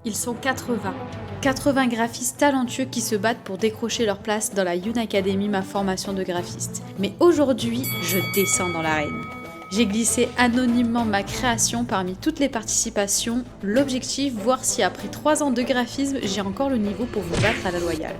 Ils sont 80. 80 graphistes talentueux qui se battent pour décrocher leur place dans la Youn Academy, ma formation de graphiste. Mais aujourd'hui, je descends dans l'arène. J'ai glissé anonymement ma création parmi toutes les participations. L'objectif, voir si après 3 ans de graphisme, j'ai encore le niveau pour vous battre à la loyale.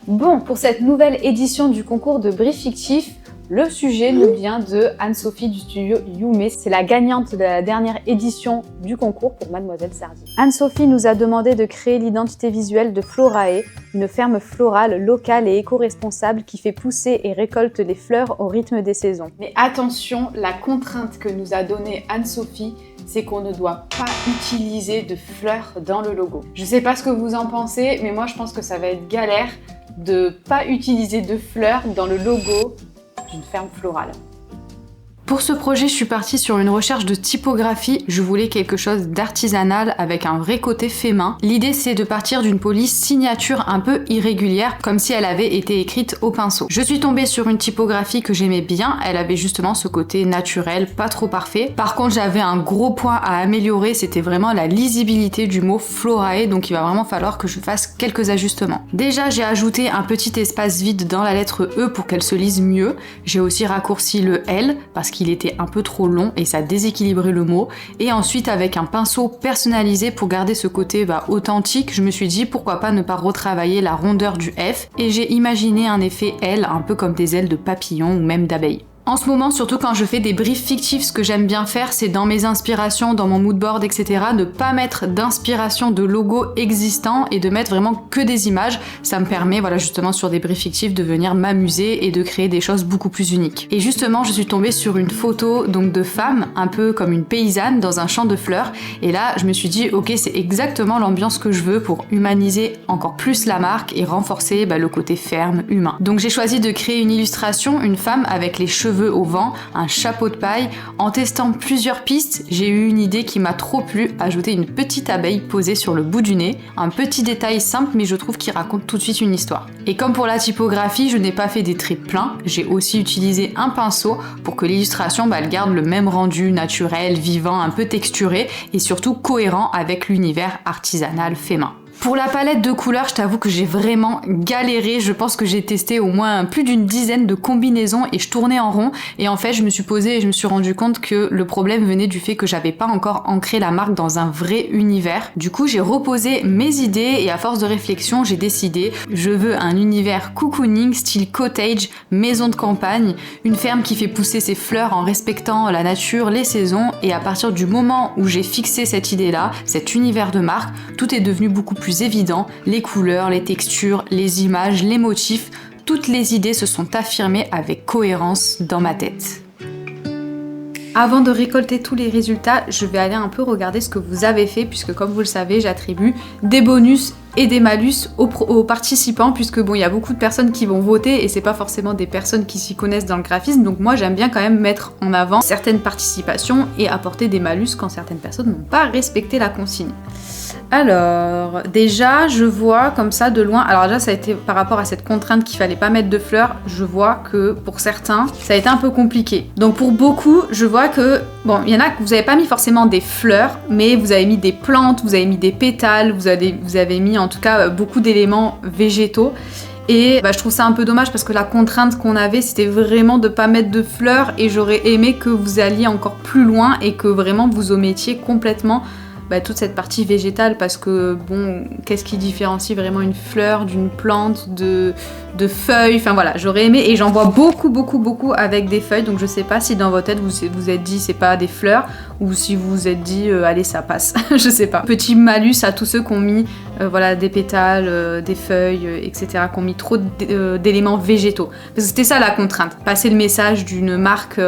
Bon, pour cette nouvelle édition du concours de brief fictif, le sujet nous vient de Anne-Sophie du studio Yume. C'est la gagnante de la dernière édition du concours pour Mademoiselle Sardi. Anne-Sophie nous a demandé de créer l'identité visuelle de Florae, une ferme florale locale et éco-responsable qui fait pousser et récolte les fleurs au rythme des saisons. Mais attention, la contrainte que nous a donnée Anne-Sophie, c'est qu'on ne doit pas utiliser de fleurs dans le logo. Je sais pas ce que vous en pensez, mais moi je pense que ça va être galère de pas utiliser de fleurs dans le logo d'une ferme florale. Pour ce projet, je suis partie sur une recherche de typographie. Je voulais quelque chose d'artisanal avec un vrai côté fait main. L'idée, c'est de partir d'une police signature un peu irrégulière, comme si elle avait été écrite au pinceau. Je suis tombée sur une typographie que j'aimais bien. Elle avait justement ce côté naturel, pas trop parfait. Par contre, j'avais un gros point à améliorer. C'était vraiment la lisibilité du mot Florae. Donc, il va vraiment falloir que je fasse quelques ajustements. Déjà, j'ai ajouté un petit espace vide dans la lettre E pour qu'elle se lise mieux. J'ai aussi raccourci le L parce qu'il était un peu trop long et ça déséquilibrait le mot. Et ensuite, avec un pinceau personnalisé pour garder ce côté authentique, je me suis dit pourquoi pas ne pas retravailler la rondeur du F, et j'ai imaginé un effet L un peu comme des ailes de papillon ou même d'abeille. En ce moment, surtout quand je fais des briefs fictifs, ce que j'aime bien faire, c'est dans mes inspirations, dans mon moodboard, etc., ne pas mettre d'inspiration de logo existant et de mettre vraiment que des images. Ça me permet, voilà, justement sur des briefs fictifs, de venir m'amuser et de créer des choses beaucoup plus uniques. Et justement, je suis tombée sur une photo donc de femme, un peu comme une paysanne dans un champ de fleurs. Et là, je me suis dit, ok, c'est exactement l'ambiance que je veux pour humaniser encore plus la marque et renforcer le côté ferme, humain. Donc j'ai choisi de créer une illustration, une femme avec les cheveux au vent, un chapeau de paille. En testant plusieurs pistes, j'ai eu une idée qui m'a trop plu, ajouter une petite abeille posée sur le bout du nez. Un petit détail simple, mais je trouve qu'il raconte tout de suite une histoire. Et comme pour la typographie, je n'ai pas fait des traits pleins, j'ai aussi utilisé un pinceau pour que l'illustration elle garde le même rendu naturel, vivant, un peu texturé et surtout cohérent avec l'univers artisanal fait main. Pour la palette de couleurs, je t'avoue que j'ai vraiment galéré. Je pense que j'ai testé au moins plus d'une dizaine de combinaisons et je tournais en rond. Et en fait, je me suis posée et je me suis rendu compte que le problème venait du fait que j'avais pas encore ancré la marque dans un vrai univers. Du coup, j'ai reposé mes idées et à force de réflexion, j'ai décidé, je veux un univers cocooning, style cottage, maison de campagne, une ferme qui fait pousser ses fleurs en respectant la nature, les saisons. Et à partir du moment où j'ai fixé cette idée-là, cet univers de marque, tout est devenu beaucoup plus évident, les couleurs, les textures, les images, les motifs, toutes les idées se sont affirmées avec cohérence dans ma tête. Avant de récolter tous les résultats, je vais aller un peu regarder ce que vous avez fait, puisque comme vous le savez, j'attribue des bonus et des malus aux participants, puisque il y a beaucoup de personnes qui vont voter et c'est pas forcément des personnes qui s'y connaissent dans le graphisme, donc moi j'aime bien quand même mettre en avant certaines participations et apporter des malus quand certaines personnes n'ont pas respecté la consigne. Alors, déjà, je vois comme ça de loin, alors déjà ça a été par rapport à cette contrainte qu'il fallait pas mettre de fleurs, je vois que pour certains, ça a été un peu compliqué. Donc pour beaucoup, je vois que, il y en a que vous avez pas mis forcément des fleurs, mais vous avez mis des plantes, vous avez mis des pétales, vous avez mis en tout cas beaucoup d'éléments végétaux. Et je trouve ça un peu dommage parce que la contrainte qu'on avait, c'était vraiment de pas mettre de fleurs et j'aurais aimé que vous alliez encore plus loin et que vraiment vous omettiez complètement toute cette partie végétale, parce que qu'est-ce qui différencie vraiment une fleur d'une plante, de feuilles, enfin voilà, j'aurais aimé, et j'en vois beaucoup avec des feuilles, donc je sais pas si dans votre tête vous vous êtes dit c'est pas des fleurs, ou si vous vous êtes dit allez ça passe, je sais pas. Petit malus à tous ceux qui ont mis des pétales, des feuilles, etc., qui ont mis trop d'éléments végétaux. Parce que c'était ça la contrainte, passer le message d'une marque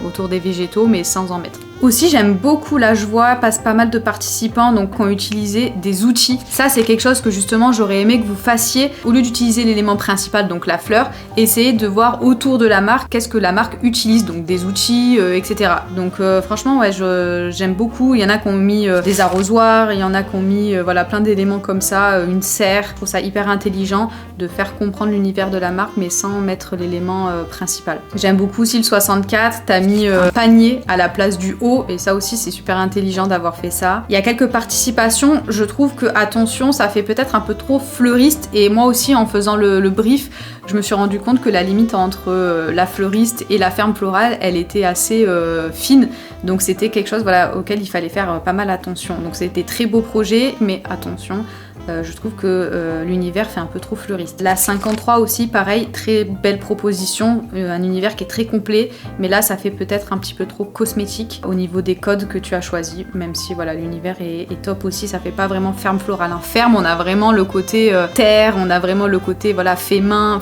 autour des végétaux, mais sans en mettre. Aussi, j'aime beaucoup, là je vois, pas mal de participants donc, qui ont utilisé des outils. Ça, c'est quelque chose que justement j'aurais aimé que vous fassiez. Au lieu d'utiliser l'élément principal, donc la fleur, essayez de voir autour de la marque qu'est-ce que la marque utilise, donc des outils, etc. Donc franchement ouais, j'aime beaucoup. Il y en a qui ont mis des arrosoirs, il y en a qui ont mis voilà, plein d'éléments comme ça, une serre. Je trouve ça hyper intelligent de faire comprendre l'univers de la marque mais sans mettre l'élément principal. J'aime beaucoup aussi le 64, t'as mis un panier à la place du haut et ça aussi c'est super intelligent d'avoir fait ça. Il y a quelques participations, je trouve que attention, ça fait peut-être un peu trop fleuriste et moi aussi en faisant le brief, je me suis rendu compte que la limite entre la fleuriste et la ferme florale, elle était assez fine. Donc c'était quelque chose voilà, auquel il fallait faire pas mal attention. Donc c'était très beau projet, mais attention, je trouve que l'univers fait un peu trop fleuriste. La 53 aussi, pareil, très belle proposition, un univers qui est très complet, mais là ça fait peut-être un petit peu trop cosmétique au niveau des codes que tu as choisis, même si voilà, l'univers est top aussi, ça fait pas vraiment ferme florale. En ferme, on a vraiment le côté terre, on a vraiment le côté voilà, fait main,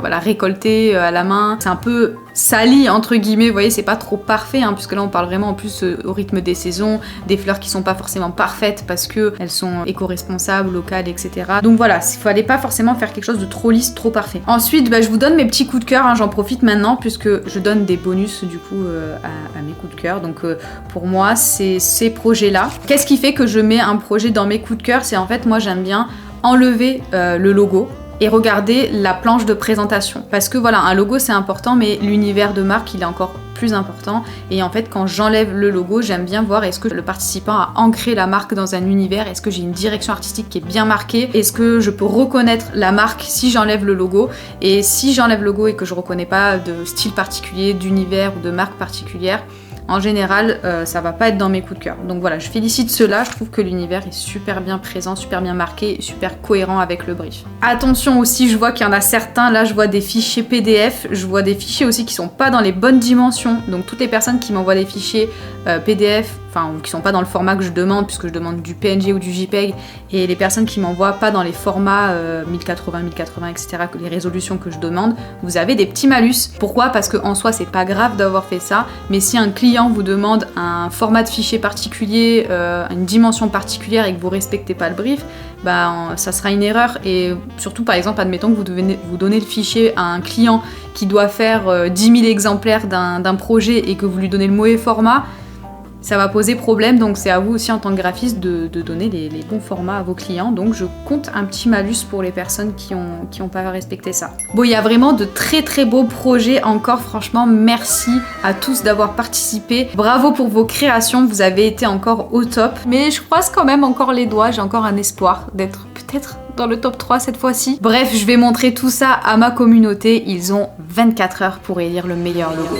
voilà, récolté à la main. C'est un peu sali entre guillemets, vous voyez, c'est pas trop parfait hein, puisque là on parle vraiment en plus au rythme des saisons, des fleurs qui sont pas forcément parfaites parce que elles sont éco-responsables, locales, etc. Donc voilà, il fallait pas forcément faire quelque chose de trop lisse, trop parfait. Ensuite, je vous donne mes petits coups de cœur, hein, j'en profite maintenant puisque je donne des bonus du coup à mes coups de cœur. Donc pour moi, c'est ces projets-là. Qu'est-ce qui fait que je mets un projet dans mes coups de cœur? C'est en fait, moi j'aime bien enlever le logo et regarder la planche de présentation. Parce que voilà, un logo c'est important, mais l'univers de marque il est encore plus important. Et en fait, quand j'enlève le logo, j'aime bien voir est-ce que le participant a ancré la marque dans un univers, est-ce que j'ai une direction artistique qui est bien marquée, est-ce que je peux reconnaître la marque si j'enlève le logo. Et si j'enlève le logo et que je reconnais pas de style particulier, d'univers ou de marque particulière, en général, ça va pas être dans mes coups de cœur. Donc voilà, je félicite ceux-là, je trouve que l'univers est super bien présent, super bien marqué, et super cohérent avec le brief. Attention aussi, je vois qu'il y en a certains, là je vois des fichiers PDF, je vois des fichiers aussi qui sont pas dans les bonnes dimensions. Donc toutes les personnes qui m'envoient des fichiers PDF, ou qui sont pas dans le format que je demande, puisque je demande du PNG ou du JPEG, et les personnes qui m'envoient pas dans les formats 1080, 1080, etc., les résolutions que je demande, vous avez des petits malus. Pourquoi? Parce qu'en soi, c'est pas grave d'avoir fait ça, mais si un client vous demande un format de fichier particulier, une dimension particulière et que vous respectez pas le brief, ça sera une erreur. Et surtout, par exemple, admettons que vous donnez le fichier à un client qui doit faire 10 000 exemplaires d'un projet et que vous lui donnez le mauvais format, ça va poser problème. Donc c'est à vous aussi en tant que graphiste de donner les bons formats à vos clients. Donc je compte un petit malus pour les personnes qui ont pas respecté ça. Bon, il y a vraiment de très très beaux projets encore, franchement merci à tous d'avoir participé. Bravo pour vos créations, vous avez été encore au top. Mais je croise quand même encore les doigts, j'ai encore un espoir d'être peut-être dans le top 3 cette fois-ci. Bref, je vais montrer tout ça à ma communauté. Ils ont 24 heures pour élire le meilleur logo.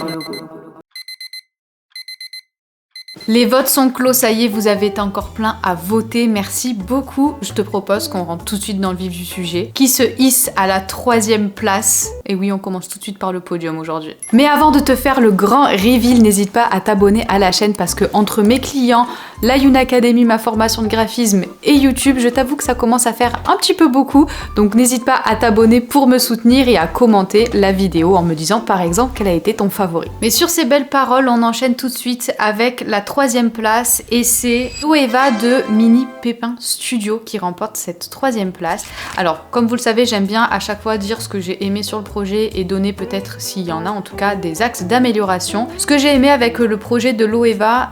Les votes sont clos, ça y est, vous avez été encore plein à voter, merci beaucoup. Je te propose qu'on rentre tout de suite dans le vif du sujet. Qui se hisse à la 3e place? Et oui, on commence tout de suite par le podium aujourd'hui. Mais avant de te faire le grand reveal, n'hésite pas à t'abonner à la chaîne parce que entre mes clients, la Youn Academy, ma formation de graphisme et YouTube, je t'avoue que ça commence à faire un petit peu beaucoup. Donc n'hésite pas à t'abonner pour me soutenir et à commenter la vidéo en me disant par exemple quel a été ton favori. Mais sur ces belles paroles, on enchaîne tout de suite avec la 3e place et c'est Loeva de Mini Pépin Studio qui remporte cette 3e place. Alors comme vous le savez, j'aime bien à chaque fois dire ce que j'ai aimé sur le projet et donner peut-être, s'il y en a en tout cas, des axes d'amélioration. Ce que j'ai aimé avec le projet de Loeva,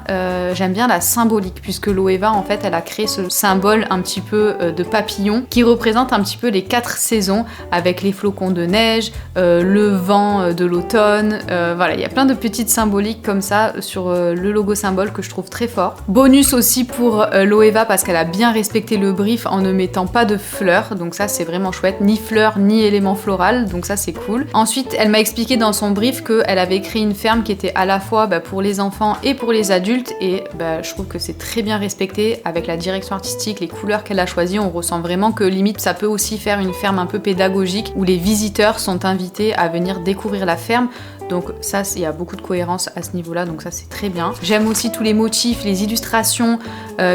j'aime bien la symbolique puisque Loeva en fait elle a créé ce symbole un petit peu de papillon qui représente un petit peu les 4 saisons avec les flocons de neige, le vent de l'automne, voilà, il y a plein de petites symboliques comme ça sur le logo symbole que je trouve très fort. Bonus aussi pour Loeva parce qu'elle a bien respecté le brief en ne mettant pas de fleurs, donc ça c'est vraiment chouette, ni fleurs ni éléments floral, donc ça c'est cool. Ensuite elle m'a expliqué dans son brief qu'elle avait créé une ferme qui était à la fois pour les enfants et pour les adultes et je trouve que c'est très bien respecté avec la direction artistique, les couleurs qu'elle a choisies, on ressent vraiment que limite ça peut aussi faire une ferme un peu pédagogique où les visiteurs sont invités à venir découvrir la ferme. Donc ça, il y a beaucoup de cohérence à ce niveau-là, donc ça c'est très bien. J'aime aussi tous les motifs, les illustrations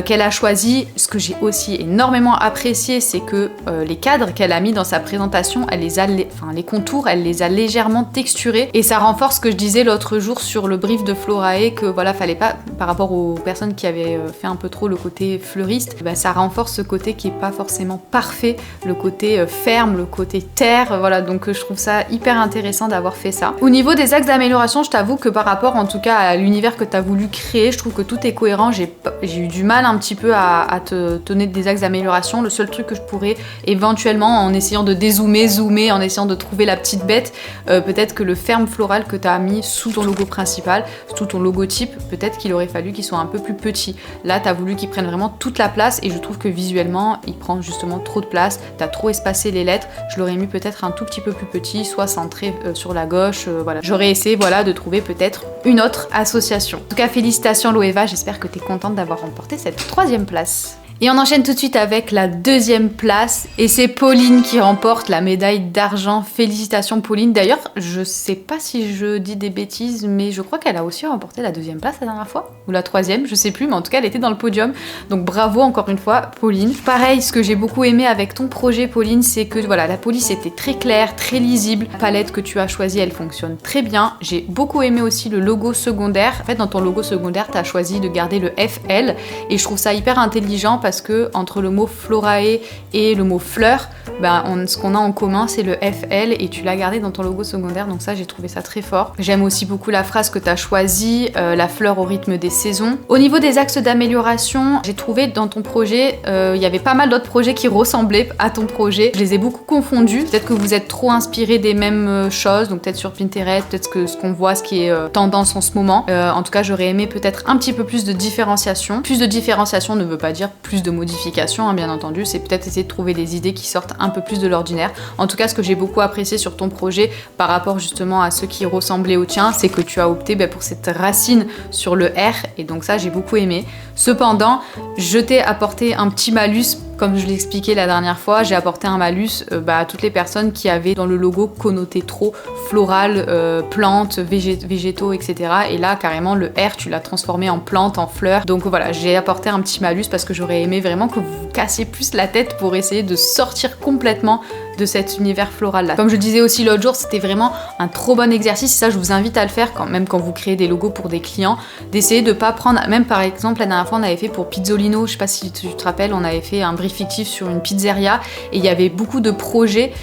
qu'elle a choisies. Ce que j'ai aussi énormément apprécié, c'est que les cadres qu'elle a mis dans sa présentation, les contours, elle les a légèrement texturés. Et ça renforce ce que je disais l'autre jour sur le brief de Florae, que voilà, fallait pas, par rapport aux personnes qui avaient fait un peu trop le côté fleuriste, ça renforce ce côté qui est pas forcément parfait, le côté ferme, le côté terre, voilà, donc je trouve ça hyper intéressant d'avoir fait ça. Au niveau des les axes d'amélioration, je t'avoue que par rapport en tout cas à l'univers que tu as voulu créer, je trouve que tout est cohérent. J'ai eu du mal un petit peu à te donner des axes d'amélioration. Le seul truc que je pourrais éventuellement, en essayant de zoomer, en essayant de trouver la petite bête, peut-être que le ferme floral que tu as mis sous ton logo principal, sous ton logotype, peut-être qu'il aurait fallu qu'il soit un peu plus petit. Là, tu as voulu qu'il prenne vraiment toute la place et je trouve que visuellement, il prend justement trop de place. Tu as trop espacé les lettres. Je l'aurais mis peut-être un tout petit peu plus petit, soit centré sur la gauche. Voilà. J'aurais essayé de trouver peut-être une autre association. En tout cas, félicitations Loeva, j'espère que tu es contente d'avoir remporté cette 3e place. Et on enchaîne tout de suite avec la 2e place et c'est Pauline qui remporte la médaille d'argent. Félicitations Pauline. D'ailleurs, je sais pas si je dis des bêtises, mais je crois qu'elle a aussi remporté la 2e place la dernière fois, ou la 3e, je sais plus, mais en tout cas elle était dans le podium. Donc bravo encore une fois Pauline. Pareil, ce que j'ai beaucoup aimé avec ton projet Pauline, c'est que voilà, la police était très claire, très lisible. La palette que tu as choisie, elle fonctionne très bien. J'ai beaucoup aimé aussi le logo secondaire. En fait, dans ton logo secondaire, tu as choisi de garder le FL et je trouve ça hyper intelligent parce que entre le mot florae et le mot fleur, ce qu'on a en commun c'est le FL et tu l'as gardé dans ton logo secondaire, donc ça j'ai trouvé ça très fort. J'aime aussi beaucoup la phrase que tu as choisie, la fleur au rythme des saisons. Au niveau des axes d'amélioration, j'ai trouvé dans ton projet, il y avait pas mal d'autres projets qui ressemblaient à ton projet. Je les ai beaucoup confondus. Peut-être que vous êtes trop inspirés des mêmes choses, donc peut-être sur Pinterest, peut-être que ce qu'on voit, ce qui est tendance en ce moment. En tout cas, j'aurais aimé peut-être un petit peu plus de différenciation. Plus de différenciation ne veut pas dire plus de modifications, hein, bien entendu, c'est peut-être essayer de trouver des idées qui sortent un peu plus de l'ordinaire. En tout cas, ce que j'ai beaucoup apprécié sur ton projet par rapport justement à ceux qui ressemblaient au tien, c'est que tu as opté pour cette racine sur le R et donc ça j'ai beaucoup aimé. Cependant, je t'ai apporté un petit malus. Comme je l'ai expliqué la dernière fois, j'ai apporté un malus à toutes les personnes qui avaient dans le logo connoté trop floral, plantes, végétaux, etc. Et là, carrément, le R, tu l'as transformé en plante, en fleur. Donc voilà, j'ai apporté un petit malus parce que j'aurais aimé vraiment que vous vous cassiez plus la tête pour essayer de sortir complètement de cet univers floral là. Comme je disais aussi l'autre jour, c'était vraiment un trop bon exercice et ça je vous invite à le faire même quand vous créez des logos pour des clients, d'essayer de pas prendre, même par exemple la dernière fois on avait fait pour Pizzolino, je sais pas si tu te rappelles, on avait fait un brief fictif sur une pizzeria et il y avait beaucoup de projets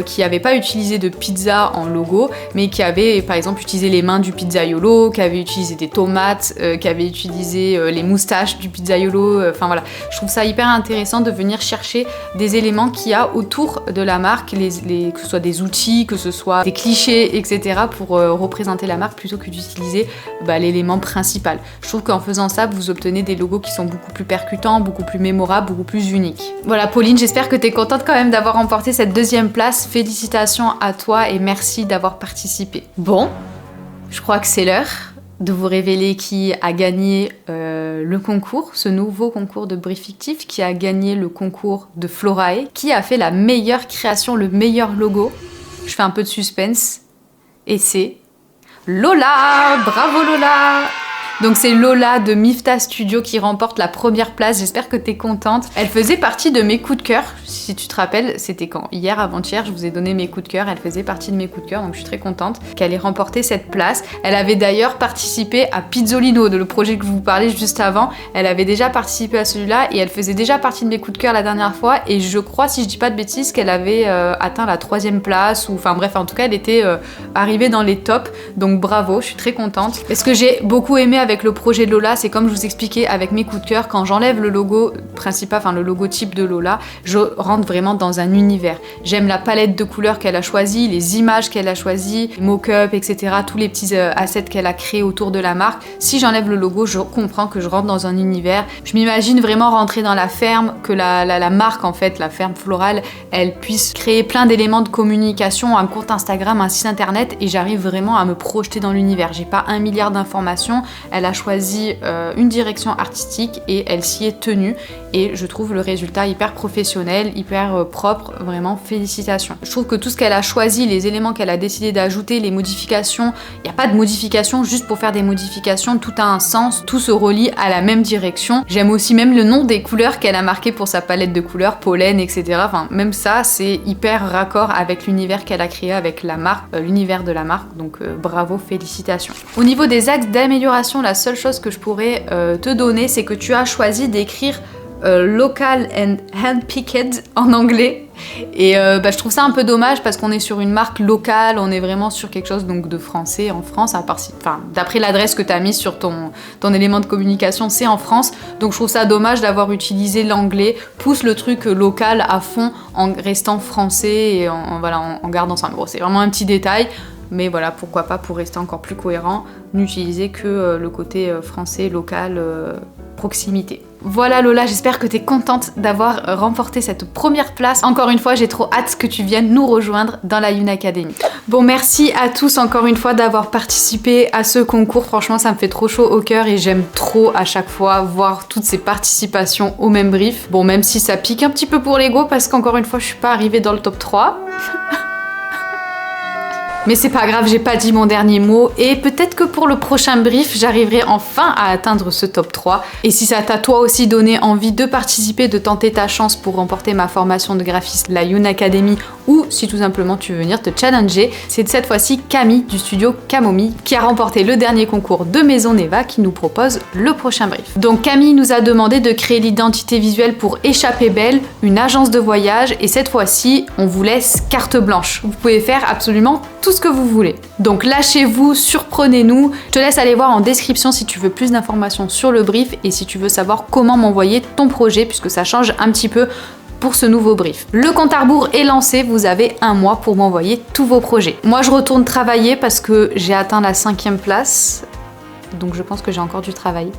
qui n'avaient pas utilisé de pizza en logo mais qui avaient par exemple utilisé les mains du pizzaiolo, qui avaient utilisé des tomates, qui avaient utilisé les moustaches du pizzaiolo, enfin voilà, je trouve ça hyper intéressant de venir chercher des éléments qu'il y a autour de la marque, que ce soit des outils, que ce soit des clichés, etc. pour représenter la marque plutôt que d'utiliser l'élément principal. Je trouve qu'en faisant ça, vous obtenez des logos qui sont beaucoup plus percutants, beaucoup plus mémorables, beaucoup plus uniques. Voilà Pauline, j'espère que tu es contente quand même d'avoir remporté cette 2e place. Félicitations à toi et merci d'avoir participé. Bon, je crois que c'est l'heure de vous révéler qui a gagné le concours, ce nouveau concours de brief fictif, qui a gagné le concours de Florae, qui a fait la meilleure création, le meilleur logo. Je fais un peu de suspense et c'est Lola. Bravo Lola. Donc c'est Lola de Mifta Studio qui remporte la 1re place, j'espère que t'es contente. Elle faisait partie de mes coups de cœur, si tu te rappelles, c'était quand? Hier, avant-hier, je vous ai donné mes coups de cœur, elle faisait partie de mes coups de cœur, donc je suis très contente qu'elle ait remporté cette place. Elle avait d'ailleurs participé à Pizzolino, le projet que je vous parlais juste avant, elle avait déjà participé à celui-là et elle faisait déjà partie de mes coups de cœur la dernière fois et je crois, si je dis pas de bêtises, qu'elle avait atteint la 3e place, ou enfin bref, en tout cas elle était arrivée dans les tops, donc bravo, je suis très contente. Et ce que j'ai beaucoup aimé avec le projet de Lola, c'est comme je vous expliquais avec mes coups de cœur, quand j'enlève le logo principal, enfin le logotype de Lola, je rentre vraiment dans un univers. J'aime la palette de couleurs qu'elle a choisie, les images qu'elle a choisies, les mock-up, etc. Tous les petits assets qu'elle a créés autour de la marque. Si j'enlève le logo, je comprends que je rentre dans un univers. Je m'imagine vraiment rentrer dans la ferme, que la marque en fait, la ferme florale, elle puisse créer plein d'éléments de communication, un compte Instagram, un site internet et j'arrive vraiment à me projeter dans l'univers. J'ai pas 1 milliard d'informations, elle a choisi une direction artistique et elle s'y est tenue et je trouve le résultat hyper professionnel, hyper propre, vraiment félicitations. Je trouve que tout ce qu'elle a choisi, les éléments qu'elle a décidé d'ajouter, les modifications, il n'y a pas de modifications juste pour faire des modifications, tout a un sens, tout se relie à la même direction. J'aime aussi même le nom des couleurs qu'elle a marqué pour sa palette de couleurs, pollen, etc. Enfin, même ça, c'est hyper raccord avec l'univers qu'elle a créé avec la marque, l'univers de la marque, donc bravo, félicitations. Au niveau des axes d'amélioration, la seule chose que je pourrais te donner, c'est que tu as choisi d'écrire Local and Handpicked en anglais. Et je trouve ça un peu dommage parce qu'on est sur une marque locale, on est vraiment sur quelque chose donc de français en France, d'après l'adresse que tu as mise sur ton élément de communication, c'est en France. Donc je trouve ça dommage d'avoir utilisé l'anglais, pousse le truc local à fond en restant français et en gardant ça. Bon, c'est vraiment un petit détail. Mais voilà, pourquoi pas, pour rester encore plus cohérent, n'utiliser que le côté français, local, proximité. Voilà Lola, j'espère que tu es contente d'avoir remporté cette première place. Encore une fois, j'ai trop hâte que tu viennes nous rejoindre dans la Youn Academy. Bon, merci à tous encore une fois d'avoir participé à ce concours. Franchement, ça me fait trop chaud au cœur et j'aime trop à chaque fois voir toutes ces participations au même brief. Bon, même si ça pique un petit peu pour l'ego parce qu'encore une fois, je suis pas arrivée dans le top 3. Mais c'est pas grave, j'ai pas dit mon dernier mot et peut-être que pour le prochain brief, j'arriverai enfin à atteindre ce top 3. Et si ça t'a toi aussi donné envie de participer, de tenter ta chance pour remporter ma formation de graphiste, la Youn Academy, ou si tout simplement tu veux venir te challenger, c'est cette fois-ci Camille du studio Camomille qui a remporté le dernier concours de Maison Neva qui nous propose le prochain brief. Donc Camille nous a demandé de créer l'identité visuelle pour Échappée Belle, une agence de voyage, et cette fois-ci, on vous laisse carte blanche. Vous pouvez faire absolument tout ce que vous voulez. Donc lâchez-vous, surprenez-nous. Je te laisse aller voir en description si tu veux plus d'informations sur le brief et si tu veux savoir comment m'envoyer ton projet puisque ça change un petit peu pour ce nouveau brief. Le compte à rebours est lancé, vous avez un mois pour m'envoyer tous vos projets. Moi je retourne travailler parce que j'ai atteint la 5e place, donc je pense que j'ai encore du travail.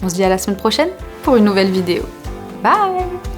On se dit à la semaine prochaine pour une nouvelle vidéo. Bye!